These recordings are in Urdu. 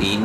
3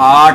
8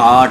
8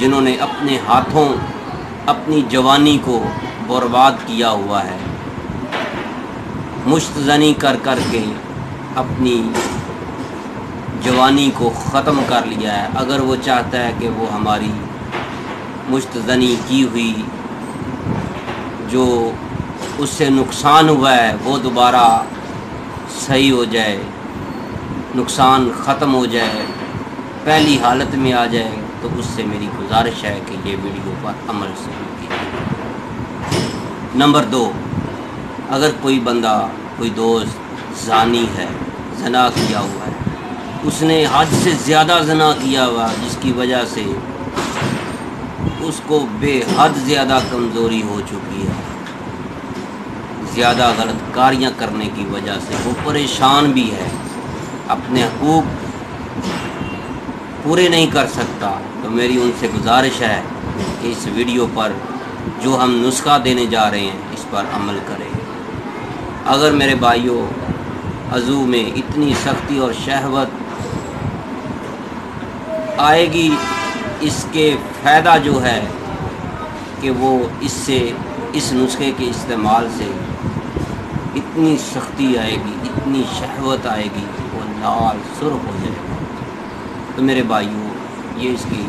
جنہوں نے اپنے ہاتھوں اپنی جوانی کو برباد کیا ہوا ہے، مشت زنی کر کر کے اپنی جوانی کو ختم کر لیا ہے۔ اگر وہ چاہتا ہے کہ وہ ہماری مشت زنی کی ہوئی جو اس سے نقصان ہوا ہے وہ دوبارہ صحیح ہو جائے، نقصان ختم ہو جائے، پہلی حالت میں آ جائے، تو اس سے میری گزارش ہے کہ یہ ویڈیو پر عمل ضرور کیجیے۔ نمبر 2، اگر کوئی بندہ، کوئی دوست زانی ہے، زنا کیا ہوا ہے، اس نے حد سے زیادہ زنا کیا ہوا جس کی وجہ سے اس کو بے حد زیادہ کمزوری ہو چکی ہے، زیادہ غلط کاریاں کرنے کی وجہ سے وہ پریشان بھی ہے، اپنے حقوق پورے نہیں کر سکتا، تو میری ان سے گزارش ہے کہ اس ویڈیو پر جو ہم نسخہ دینے جا رہے ہیں اس پر عمل کریں۔ اگر میرے بھائیوں عضو میں اتنی سختی اور شہوت آئے گی، اس کے فائدہ جو ہے کہ وہ اس نسخے کے استعمال سے اتنی سختی آئے گی، اتنی شہوت آئے گی، وہ لال سرخ ہو جائے گا۔ تو میرے بھائیوں یہ اس کی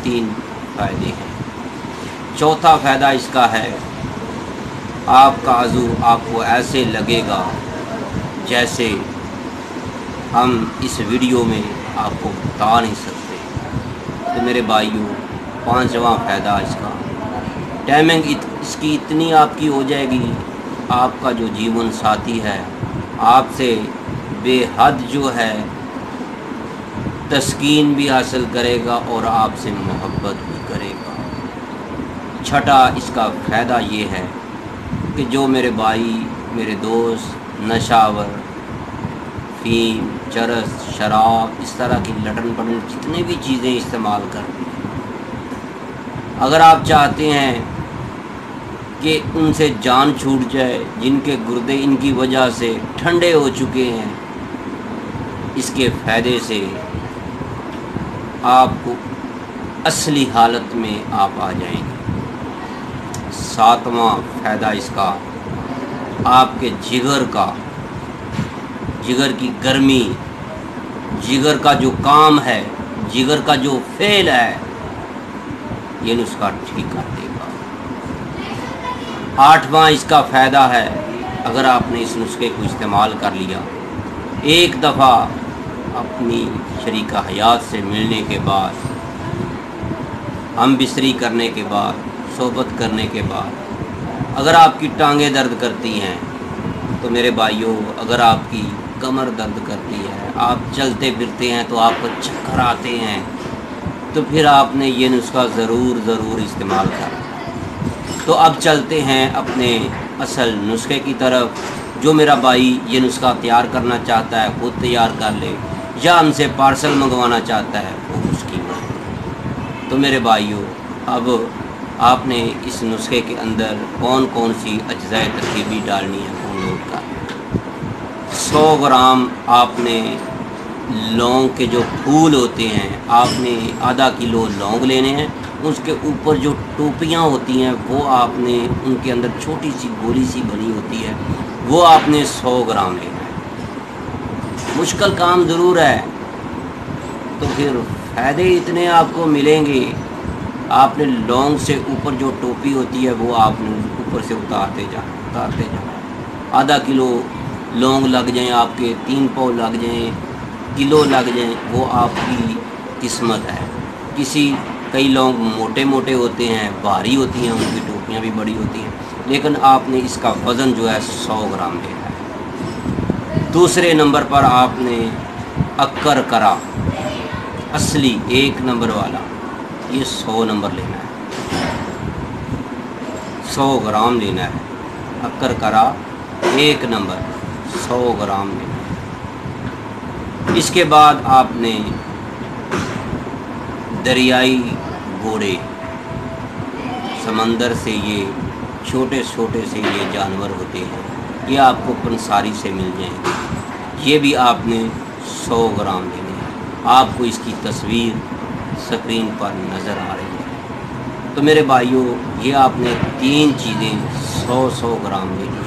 3 فائدے ہیں۔ چوتھا فائدہ اس کا ہے، آپ کا عضو آپ کو ایسے لگے گا جیسے ہم اس ویڈیو میں آپ کو بتا نہیں سکتے۔ تو میرے بھائیوں 5واں فائدہ اس کا، ٹائمنگ اس کی اتنی آپ کی ہو جائے گی، آپ کا جو جیون ساتھی ہے آپ سے بے حد جو ہے تسکین بھی حاصل کرے گا اور آپ سے محبت بھی کرے گا۔ چھٹا اس کا فائدہ یہ ہے کہ جو میرے بھائی، میرے دوست نشہ آور، فیم، چرس، شراب، اس طرح کی لٹن پٹن جتنے بھی چیزیں استعمال کرتے ہیں، اگر آپ چاہتے ہیں کہ ان سے جان چھوٹ جائے، جن کے گردے ان کی وجہ سے ٹھنڈے ہو چکے ہیں، اس کے فائدے سے آپ کو اصلی حالت میں آپ آ جائیں گے۔ 7واں فائدہ اس کا، آپ کے جگر کی گرمی، جگر کا جو کام ہے، جگر کا جو فعل ہے، یہ نسخہ ٹھیک کر دے گا۔ 8واں اس کا فائدہ ہے، اگر آپ نے اس نسخے کو استعمال کر لیا، ایک دفعہ اپنی شریکہ حیات سے ملنے کے بعد، ہم بستری کرنے کے بعد، صحبت کرنے کے بعد، اگر آپ کی ٹانگیں درد کرتی ہیں تو میرے بھائیوں، اگر آپ کی کمر درد کرتی ہے، آپ چلتے پھرتے ہیں تو آپ کو چکر آتے ہیں، تو پھر آپ نے یہ نسخہ ضرور استعمال کرنا۔ تو اب چلتے ہیں اپنے اصل نسخے کی طرف۔ جو میرا بھائی یہ نسخہ تیار کرنا چاہتا ہے خود تیار کر لے، یا ہم سے پارسل منگوانا چاہتا ہے وہ اس کی مرضی۔ تو میرے بھائیوں، اب آپ نے اس نسخے کے اندر کون کون سی اجزاء ترکیبی ڈالنی ہے وہ نوٹ کر لیں۔ 100 گرام آپ نے لونگ کے جو پھول ہوتے ہیں، آپ نے آدھا کلو لونگ لینے ہیں، اس کے اوپر جو ٹوپیاں ہوتی ہیں وہ آپ نے ان کے اندر چھوٹی سی گولی سی بنی ہوتی ہے، وہ آپ نے 100 گرام لینا ہے۔ مشکل کام ضرور ہے، تو پھر فائدے اتنے آپ کو ملیں گے۔ آپ نے لونگ سے اوپر جو ٹوپی ہوتی ہے وہ آپ نے اوپر سے اتارتے جائیں، آدھا کلو لونگ لگ جائیں، آپ کے 3 پاؤ لگ جائیں، کلو لگ جائیں، وہ آپ کی قسمت ہے۔ کئی لونگ موٹے موٹے ہوتے ہیں، بھاری ہوتی ہیں، ان کی ٹوپیاں بھی بڑی ہوتی ہیں، لیکن آپ نے اس کا وزن جو ہے 100 گرام لینا ہے۔ دوسرے نمبر پر آپ نے اکر کرا، اصلی 1 نمبر والا، یہ 100 نمبر لینا ہے، 100 گرام لینا ہے۔ اکر کرا 1 نمبر 100 گرام لینا ہے۔ اس کے بعد آپ نے دریائی گھوڑے، سمندر سے یہ چھوٹے سے یہ جانور ہوتے ہیں، یہ آپ کو پنساری سے مل جائیں گے، یہ بھی آپ نے 100 گرام لینے ہیں۔ آپ کو اس کی تصویر سکرین پر نظر آ رہی ہے۔ تو میرے بھائیوں، یہ آپ نے 3 چیزیں 100 گرام لے لی۔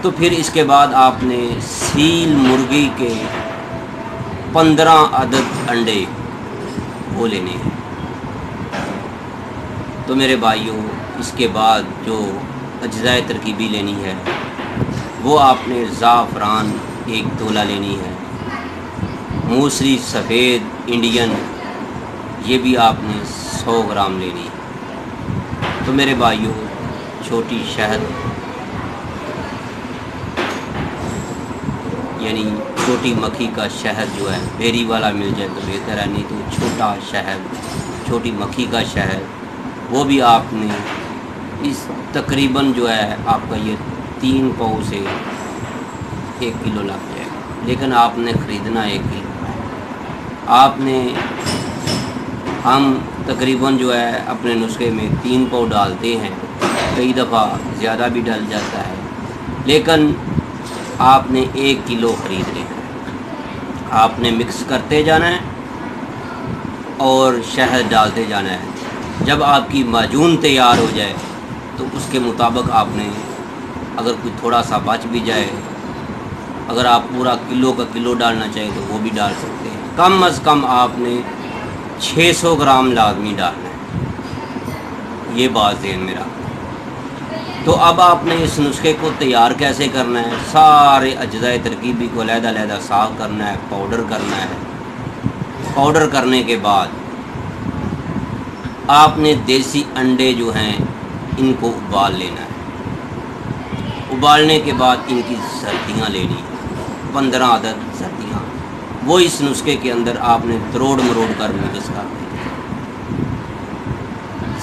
تو پھر اس کے بعد آپ نے سیل مرغی کے 15 عدد انڈے وہ لینے ہیں۔ تو میرے بھائیوں، اس کے بعد جو اجزائے ترکیبی لینی ہے وہ آپ نے زعفران 1 تولہ لینی ہے، موسری سفید انڈین یہ بھی آپ نے 100 گرام لینی ہے۔ تو میرے بھائیوں، چھوٹی شہد یعنی چھوٹی مکھی کا شہد جو ہے بیری والا مل جائے تو بہتر ہے، نہیں تو چھوٹا شہد، چھوٹی مکھی کا شہد وہ بھی آپ نے اس تقریباً جو ہے آپ کا یہ 3 پاؤ سے 1 کلو لگ جائے گا، لیکن آپ نے خریدنا 1 کلو ہے۔ آپ نے ہم تقریباً جو ہے اپنے نسخے میں 3 پاؤ ڈالتے ہیں، کئی دفعہ زیادہ بھی ڈل جاتا ہے، لیکن آپ نے 1 کلو خرید لینا ہے۔ آپ نے مکس کرتے جانا ہے اور شہد ڈالتے جانا ہے۔ جب آپ کی معجون تیار ہو جائے تو اس کے مطابق آپ نے اگر کوئی تھوڑا سا بچ بھی جائے، اگر آپ پورا کلو کا کلو ڈالنا چاہیں تو وہ بھی ڈال سکتے ہیں۔ کم از کم آپ نے 600 گرام لازمی ڈالنا ہے، یہ بات ذہن میں رکھنا۔ تو اب آپ نے اس نسخے کو تیار کیسے کرنا ہے؟ سارے اجزائے ترکیبی کو علیحدہ علیحدہ صاف کرنا ہے، پاؤڈر کرنا ہے۔ پاؤڈر کرنے کے بعد آپ نے دیسی انڈے جو ہیں ان کو ابال لینا ہے۔ ابالنے کے بعد ان کی زردیاں لینی ہیں، 15 عدد زردیاں، وہ اس نسخے کے اندر آپ نے تروڑ مروڑ کر مکس کر دیں۔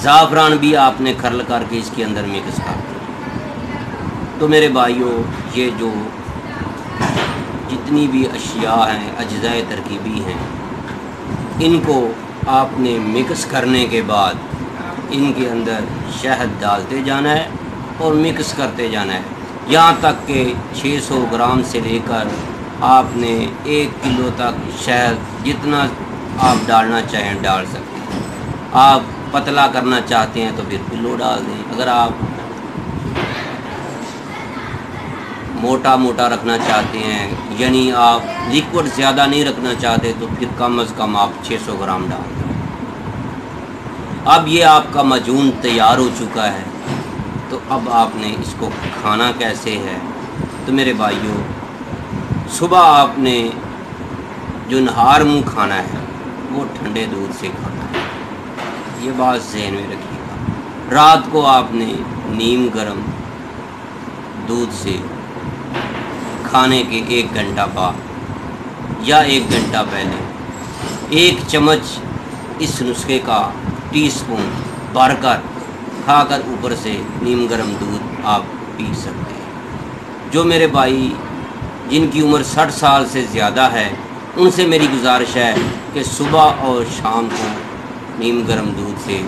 زعفران بھی آپ نے کھرل کر کے اس کے اندر مکس کر دیں۔ تو میرے بھائیوں، یہ جو جتنی بھی اشیاء ہیں، اجزائے ترکیبی ہیں، ان کو آپ نے مکس کرنے کے بعد ان کے اندر شہد ڈالتے جانا ہے اور مکس کرتے جانا ہے، یہاں تک کہ 600 گرام سے لے کر آپ نے 1 کلو تک شہد جتنا آپ ڈالنا چاہیں ڈال سکتے ہیں۔ آپ پتلا کرنا چاہتے ہیں تو پھر کلو ڈال دیں، اگر آپ موٹا موٹا رکھنا چاہتے ہیں یعنی آپ لیکوڈ زیادہ نہیں رکھنا چاہتے تو پھر کم از کم آپ 600 گرام ڈال دیں۔ اب یہ آپ کا معجون تیار ہو چکا ہے، تو اب آپ نے اس کو کھانا کیسے ہے؟ تو میرے بھائیوں، صبح آپ نے جو نہار منہ کھانا ہے وہ ٹھنڈے دودھ سے کھانا ہے، یہ بات ذہن میں رکھیے گا۔ رات کو آپ نے نیم گرم دودھ سے کھانے کے 1 گھنٹہ بعد یا 1 گھنٹہ پہلے 1 چمچ اس نسخے کا ٹی سپون بھر کر کھا کر اوپر سے نیم گرم دودھ آپ پی سکتے ہیں۔ جو میرے بھائی جن کی عمر 60 سال سے زیادہ ہے ان سے میری گزارش ہے کہ صبح اور شام کو نیم گرم دودھ سے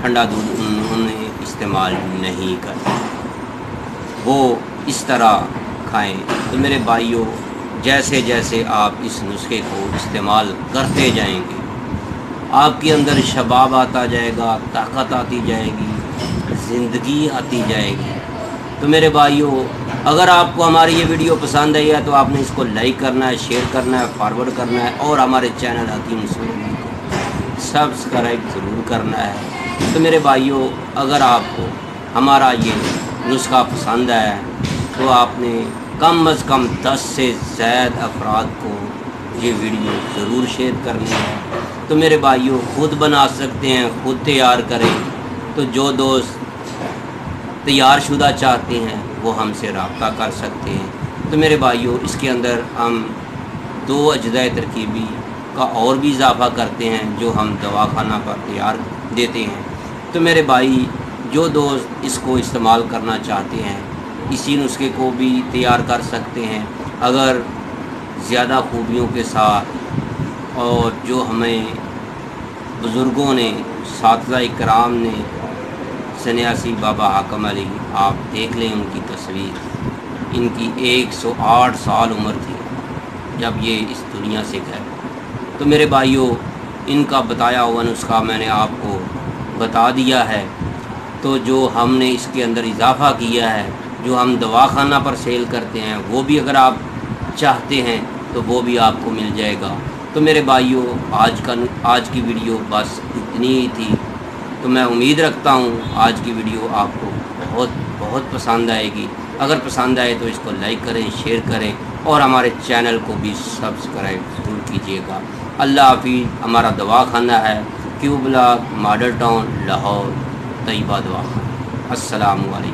ٹھنڈا دودھ انہوں نے استعمال نہیں کرنا، وہ اس طرح کھائیں۔ تو میرے بھائیوں، جیسے جیسے آپ اس نسخے کو استعمال کرتے جائیں گے آپ کے اندر شباب آتا جائے گا، طاقت آتی جائے گی، زندگی آتی جائے گی۔ تو میرے بھائیوں، اگر آپ کو ہماری یہ ویڈیو پسند آئی ہے تو آپ نے اس کو لائک کرنا ہے، شیئر کرنا ہے، فارورڈ کرنا ہے اور ہمارے چینل حکیم سلمی کو سبسکرائب ضرور کرنا ہے۔ تو میرے بھائیوں، اگر آپ کو ہمارا یہ نسخہ پسند ہے تو آپ نے کم از کم 10 سے زائد افراد کو یہ ویڈیو ضرور شیئر کرنی ہے۔ تو میرے بھائیوں، خود بنا سکتے ہیں، خود تیار کریں۔ تو جو دوست تیار شدہ چاہتے ہیں وہ ہم سے رابطہ کر سکتے ہیں۔ تو میرے بھائیوں، اس کے اندر ہم 2 اجزائے ترکیبی کا اور بھی اضافہ کرتے ہیں جو ہم دواخانہ پر تیار دیتے ہیں۔ تو میرے بھائی، جو دوست اس کو استعمال کرنا چاہتے ہیں اسی نسخے کو بھی تیار کر سکتے ہیں، اگر زیادہ خوبیوں کے ساتھ، اور جو ہمیں بزرگوں نے، اساتذہ کرام نے، سنیاسی بابا حاکم علی، آپ دیکھ لیں ان کی تصویر، ان کی 108 سال عمر تھی جب یہ اس دنیا سے گئے۔ تو میرے بھائیوں، ان کا بتایا ہوا نسخہ میں نے آپ کو بتا دیا ہے۔ تو جو ہم نے اس کے اندر اضافہ کیا ہے، جو ہم دواخانہ پر سیل کرتے ہیں، وہ بھی اگر آپ چاہتے ہیں تو وہ بھی آپ کو مل جائے گا۔ تو میرے بھائیوں، آج کی ویڈیو بس اتنی ہی تھی۔ تو میں امید رکھتا ہوں آج کی ویڈیو آپ کو بہت پسند آئے گی۔ اگر پسند آئے تو اس کو لائک کریں، شیئر کریں اور ہمارے چینل کو بھی سبسکرائب ضرور کیجیے گا۔ اللہ حافظ۔ ہمارا دواخانہ ہے کیو بلاک، ماڈل ٹاؤن، لاہور، طیبہ دواخانہ۔ السلام علیکم۔